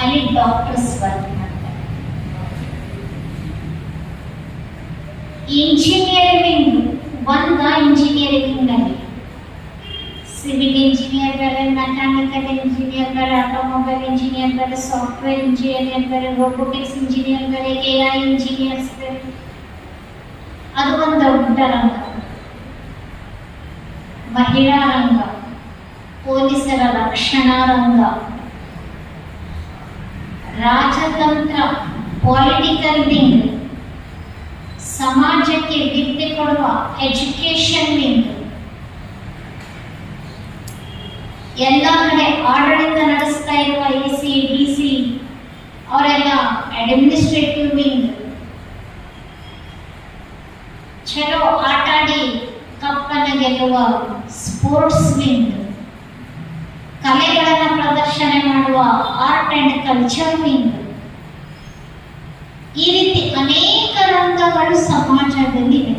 ಅಲ್ಲಿ doctors work ಮಾಡ್ತಾರೆ. Engineering engineering ಅಲ್ಲಿ ಸಿವಿಲ್ ಇಂಜಿನಿಯರ್ ಬೇರೆ, ಮೆಕ್ಯಾನಿಕಲ್ ಇಂಜಿನಿಯರ್ ಬೇರೆ, ಆಟೋಮೊಬೈಲ್ ಇಂಜಿನಿಯರ್ ಬೇರೆ, ಸಾಫ್ಟ್ವೇರ್ ಇಂಜಿನಿಯರ್ ಬೇರೆ, ರೋಬೋಟಿಕ್ಸ್ ಇಂಜಿನಿಯರ್ ಬೇರೆ, AI ಇಂಜಿನಿಯರ್ಸ್ ಬೇರೆ. ಅದು ಒಂದು ದೊಡ್ಡ ರಂಗ. ಮಹಿಳಾ ರಂಗ, ಪೊಲೀಸರ ರಕ್ಷಣಾ ರಂಗ, ರಾಜತಂತ್ರ, ಪೊಲಿಟಿಕಲ್ ವಿಂಗ್, ಸಮಾಜಕ್ಕೆ ವಿದ್ಯೆ ಕೊಡುವ ಎಜುಕೇಶನ್ ವಿಂಗ್, ಎಲ್ಲ ಕಡೆ ಆಡಳಿತ ನಡೆಸ್ತಾ ಇರುವ AC, DC ಅವರೆಲ್ಲ ಅಡ್ಮಿನಿಸ್ಟ್ರೇಟಿವ್ ವಿಂಗ್, ಚಲೋ ಆಟಾಡಿ ಕಪ್ಪನ್ನು ಗೆಲ್ಲುವ ಸ್ಪೋರ್ಟ್ಸ್ ವಿಂಗ್, ಕಲೆಗಳನ್ನು ಪ್ರದರ್ಶನ ಮಾಡುವ ಆರ್ಟ್ ಅಂಡ್ ಕಲ್ಚರ್ ವಿಂಗ್. ಈ ರೀತಿ ಅನೇಕ ರಂಗಗಳು ಸಮಾಜದಲ್ಲಿವೆ.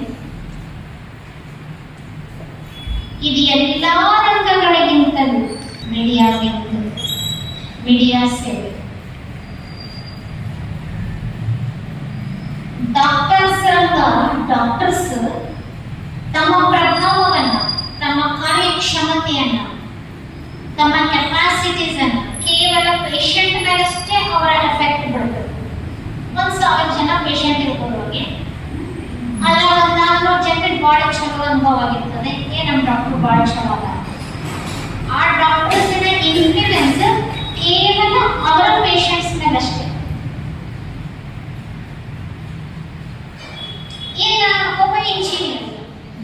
ಇದು ಎಲ್ಲ ರಂಗಗಳಿಗಿಂತಲೂ ಮೀಡಿಯಾ ವಿಂಗ್, ಮೀಡಿಯಾ ಸೇವೆ. ಡಾಕ್ಟರ್ಸ್ ತಮ್ಮ ಪ್ರಭಾವವನ್ನು, ತಮ್ಮ ಕಾರ್ಯಕ್ಷಮತೆಯನ್ನ, ತಮ್ಮ ಕೆಪಾಸಿಟೀಸ್ ಅನ್ನು ಕೇವಲ ಪೇಷಂಟ್ ಮೇಲಷ್ಟೇ ಅವರ ಎಫೆಕ್ಟ್ ಬೀಳುತ್ತದೆ. 1,000 ಜನ ಪೇಷಂಟ್ ಇರ್ಬೋದಾಗಿ ಅಲ್ಲ, 400 ಜನರಿಗೆ ಭಾಳ ಚಲೋ ಅನುಭವ ಆಗಿರ್ತದೆ. ನಮ್ಮ ಡಾಕ್ಟರ್ ಭಾಳ ಚಲೋ ಅದ. ಆ ಡಾಕ್ಟರ್ಸಿನ ಇನ್ಫ್ಲೂಯೆನ್ಸ್ ಕೇವಲ ಅವರ ಪೇಷಂಟ್ಸ್ ಮೇಲಷ್ಟೇ. ಈಗ ಒಬ್ಬ ಇಂಜಿನಿಯರ್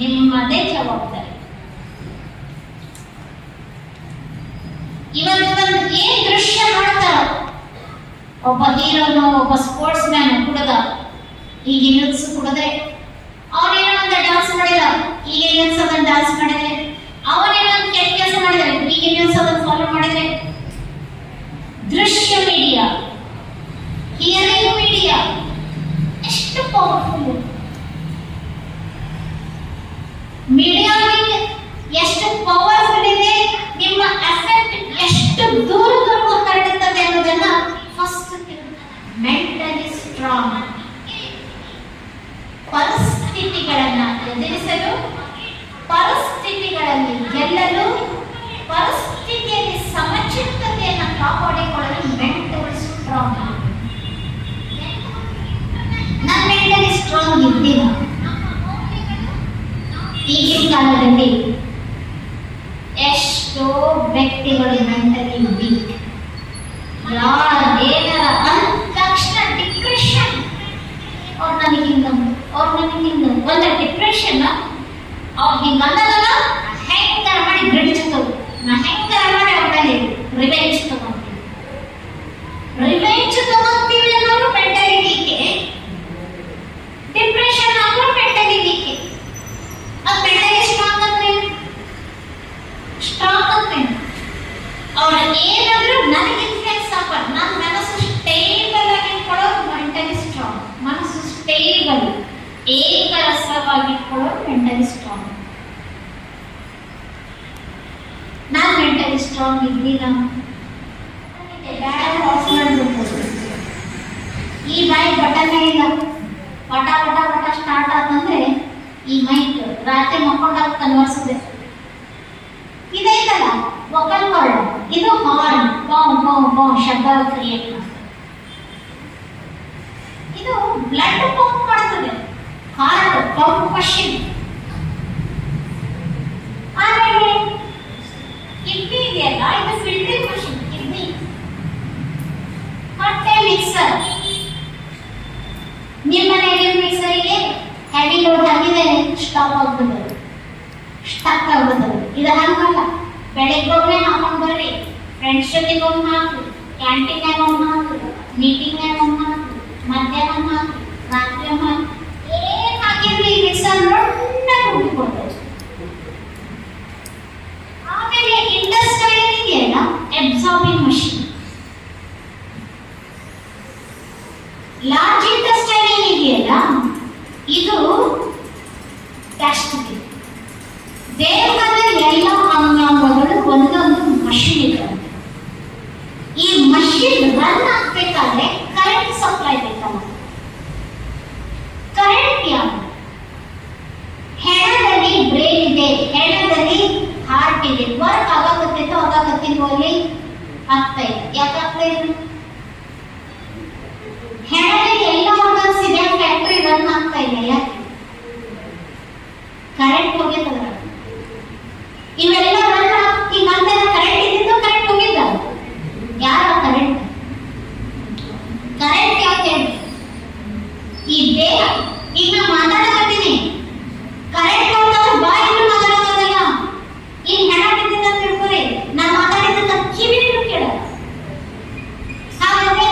ನಿಮ್ಮದೇ ಜವಾಬ್ದಾರಿ. ಇವತ್ತು ಏನ್ ದೃಶ್ಯ ಮಾಡ್ತಾರ, ಒಬ್ಬ ಹೀರೋನು, ಒಬ್ಬ ಸ್ಪೋರ್ಟ್ಸ್ ಮ್ಯಾನ್ ಕುಡದ, ಈಗ ಇನ್ನೊಂದು ಕುಡದ್ರೆ ಅವನೇನೋ ಒಂದು ಡಾನ್ಸ್ ಮಾಡಿದ, ಈಗ ಇನ್ನೊಂದು ಸಲ ಡಾನ್ಸ್ ಮಾಡಿದ್ರೆ, ಅವನೇನೋ ಒಂದು ಕೆಟ್ಟ ಕೆಲಸ ಮಾಡಿದ್ರೆ, ಈಗ ಇನ್ನೊಂದು ಸಲ ಫಾಲೋ ಮಾಡಿದ್ರೆ. ದೃಶ್ಯ ಮೀಡಿಯಾ, ಹಿಯರಿಂಗ್ ಮೀಡಿಯಾ ಎಷ್ಟು ಪವರ್ಫುಲ್. ಮೀಡಿಯಾವಿಗೆ ಎಷ್ಟು ಪವರ್ಫುಲ್ ಇದೆ, ನಿಮ್ಮ ಎಫೆಕ್ಟ್ ಎಷ್ಟು ದೂರದವರೆಗೂ ಹರಡುತ್ತದೆ ಅನ್ನೋದನ್ನ ಫಸ್ಟ್ ಮೆಂಟಲಿ ಸ್ಟ್ರಾಂಗ್. ಪರಿಸ್ಥಿತಿಗಳನ್ನ ಎದುರಿಸಲು, ಪರಿಸ್ಥಿತಿಗಳಲ್ಲಿ ಗೆಲ್ಲಲು, ಪರಿಸ್ಥಿತಿಯಲ್ಲಿ ಸಮಚಿತ್ತತೆಯನ್ನು ಕಾಪಾಡಿಕೊಳ್ಳಲು ಮೆಂಟಲಿ ಸ್ಟ್ರಾಂಗ್. ನಾನು ಮೆಂಟಲಿ ಸ್ಟ್ರಾಂಗ್ ಇದ್ದೀನ. ಈಗಿನ ಕಾಲದಲ್ಲಿ ಎಷ್ಟೋ ವ್ಯಕ್ತಿಗಳು ಮೆಂಟಲಿ ವೀಕ್. ಯಾರೇನಾರ ಅಂದ ತಕ್ಷಣ ಡಿಪ್ರೆಷನ್, ಅವ್ರು ನನಗಿಂದ ಒಂದು ಡಿಪ್ರೆಷನ್. ಅವ್ರು ಹಿಂಗಂದಲ್ಲ, ಹೆಂಗಾರ ಮಾಡಿ ಗ್ರಹಿಸ್ ತಗೋ, ನಾ ಹೆಂಗಾರ ಮಾಡಿ ಅವ್ರ ಮೇಲೆ ರಿವೆಂಜ್ ತಗೊಂತೀವಿ ಅನ್ನೋರು ಮೆಂಟಲಿ ವೀಕೆ. ಡಿಪ್ರೆಷನ್ ಅನ್ನೋರು ಮೆಂಟಲಿ ವೀಕೆ. ಅದು ಮೆಂಟಲಿ ಸ್ಟ್ರಾಂಗ್ ಅಂದ್ರೆ ಅವ್ರು ಏನಾದ್ರೂ ನನಗೆ ಇನ್ಫ್ಲುಯೆನ್ಸ್ ಆಗ್ಬಾರ್ದು. ನನ್ನ ಮನಸ್ಸು ಸ್ಟೇಬಲ್ ಆಗಿ ಇಟ್ಕೊಳ್ಳೋರು ಮೆಂಟಲಿ ಸ್ಟ್ರಾಂಗ್. ಮನಸ್ಸು ಸ್ಟೇಬಲ್, ಏಕರಸವಾಗಿ ಇಟ್ಕೊಳ್ಳೋರು ಮೆಂಟಲಿ ಸ್ಟ್ರಾಂಗ್. ನಾನು ಮೆಂಟಲಿ ಸ್ಟ್ರಾಂಗ್ ಇದ್ದೀನ. ಆಫ್ ಮಾಡ್ಬಿಡ್ಬೋದು. ಈ ಮೈಕ್ ಬಟನ್ನೇ ಇಲ್ಲ, ಪಟ ಪಟ ಪಟ ಸ್ಟಾರ್ಟ್ ಆತಂದ್ರೆ ಈ ಮೈಕ್ ರಾತ್ರಿ ಮಕ್ಕೊಂಡಾಗ ಕನ್ವರ್ಸಿದೆ. ಇದೈತಲ್ಲ ವೋಕಲ್ ವರ್ಡ್, ಇದು ಹಾರ್ನ್, ಶಬ್ದ ಕ್ರಿಯೇಟ್ ಮಾಡ್ತದೆ. ಇದು ಬ್ಲಡ್ ಪಂಪ್ ಮಾಡ್ತದೆ, ಹಾರ್ಟ್ ಪಂಪ್ ಮಷಿನ್. ಆಮೇಲೆ ಕಿಡ್ನಿ ಇದೆಯಲ್ಲ, ಇದು ಫಿಲ್ಟರಿಂಗ್ ಮಷಿನ್. ಕಿಡ್ನಿ ಮತ್ತೆ ಮಿಕ್ಸರ್. ನಿಮ್ಮ ಮನೆಯಲ್ಲಿ ಮಿಕ್ಸರಿಗೆ ಹೆವಿ ಲೋಡ್ ಆಗಿದೆ, ಸ್ಟಾಪ್ ಆಗ್ತದೆ, ಸ್ಟಕ್ ಆಗ್ತದೆ. ಇದು ಹಂಗಲ್ಲ, ಬೆಳಗ್ಗೆ ಹಾಕೊಂಡು ಬರ್ರಿ, ಫ್ರೆಂಡ್ಸ್ ಜೊತೆಗೆ ಒಮ್ಮೆ ಹಾಕು, ಕ್ಯಾಂಟೀನ್ಯಾಗ ಒಮ್ಮೆ ಹಾಕು, ಮೀಟಿಂಗ್ನಾಗ ಒಮ್ಮೆ ಹಾಕು, ಮಧ್ಯಾಹ್ನ ಹಾಕು, ರಾತ್ರಿ ಒಮ್ಮೆ ಹಾಕು. ಏನ್ ಹಾಕಿದ್ರಿ ಮಿಕ್ಸರ್ ದೊಡ್ಡ ಹುಡುಕೊಡ್ತದೆ. ಆಮೇಲೆ ಇಂಡಸ್ಟ್ರೈಲ್ ಇದೆಯಲ್ಲ, ಅಬ್ಸಾರ್ಬಿಂಗ್ ಮಷಿನ್. ಲಾರ್ಜ್ ಇಂಡಸ್ಟ್ರೈಲ್ ಇದೆಯಲ್ಲ, ಇದು ಗ್ಯಾಸ್ಟ್ರಿಕ್. ದೇಹದ ಎಲ್ಲ ಅಂಗಾಂಗಗಳು ಒಂದೊಂದು ಮಷಿನ್ ಇದೆ. ಈ ಮಷಿನ್ ರನ್ ಆಗ್ಬೇಕಾದ್ರೆ ಕರೆಂಟ್ ಸಪ್ಲೈ ಬೇಕಲ್ಲ. ಕರೆಂಟ್ ಯಾವುದು? ಹೆಣದಲ್ಲಿ ಬ್ರೈನ್ ಇದೆ, ಹೆಣದಲ್ಲಿ ಹಾರ್ಟ್ ಇದೆ. ವರ್ಕ್ ಆಗಾಕತ್ತಿತ್ತು ಆಗಾಕತ್ತಿದ್ವು ಅಲ್ಲಿ ಆಗ್ತಾ ಇದೆ. ಯಾಕೆ ಆಗ್ತಾ ಇದೆ? ಹೆಣದಲ್ಲಿ ಎಲ್ಲ ಆರ್ಗನ್ಸ್ ಇದೆ, ಫ್ಯಾಕ್ಟರಿ ರನ್ ಆಗ್ತಾ ಇದೆ. ಯಾಕೆ? ಕರೆಂಟ್ ಹೋಗಿದ್ದಲ್ಲ. ಇವೆಲ್ಲ ರನ್ ಈಗ ಮತ್ತೆ ಕರೆಂಟ್ ಇದ್ದಿದ್ದು ಕರೆಂಟ್ ಹೋಗಿದ್ದ. ಯಾರ ಕರೆಂಟ್? ಕರೆಂಟ್ ಯಾಕೆ? ಈ ದೇಹ ಈಗ ನಾ ಮಾತಾಡಕತ್ತೀನಿ, ಕರೆಂಟ್ ಹೋಗ್ತಾವ ಬಾಯಿಗೂ ಮಾತಾಡೋದಲ್ಲ. ಈಗ ಹೆಣ ಬಿದ್ದಿದ್ದ ತಿಳ್ಕೊರಿ, ನಾ ಮಾತಾಡಿದ ಕಿವಿನೂ ಕೇಳ. ಹಾಗಾದ್ರೆ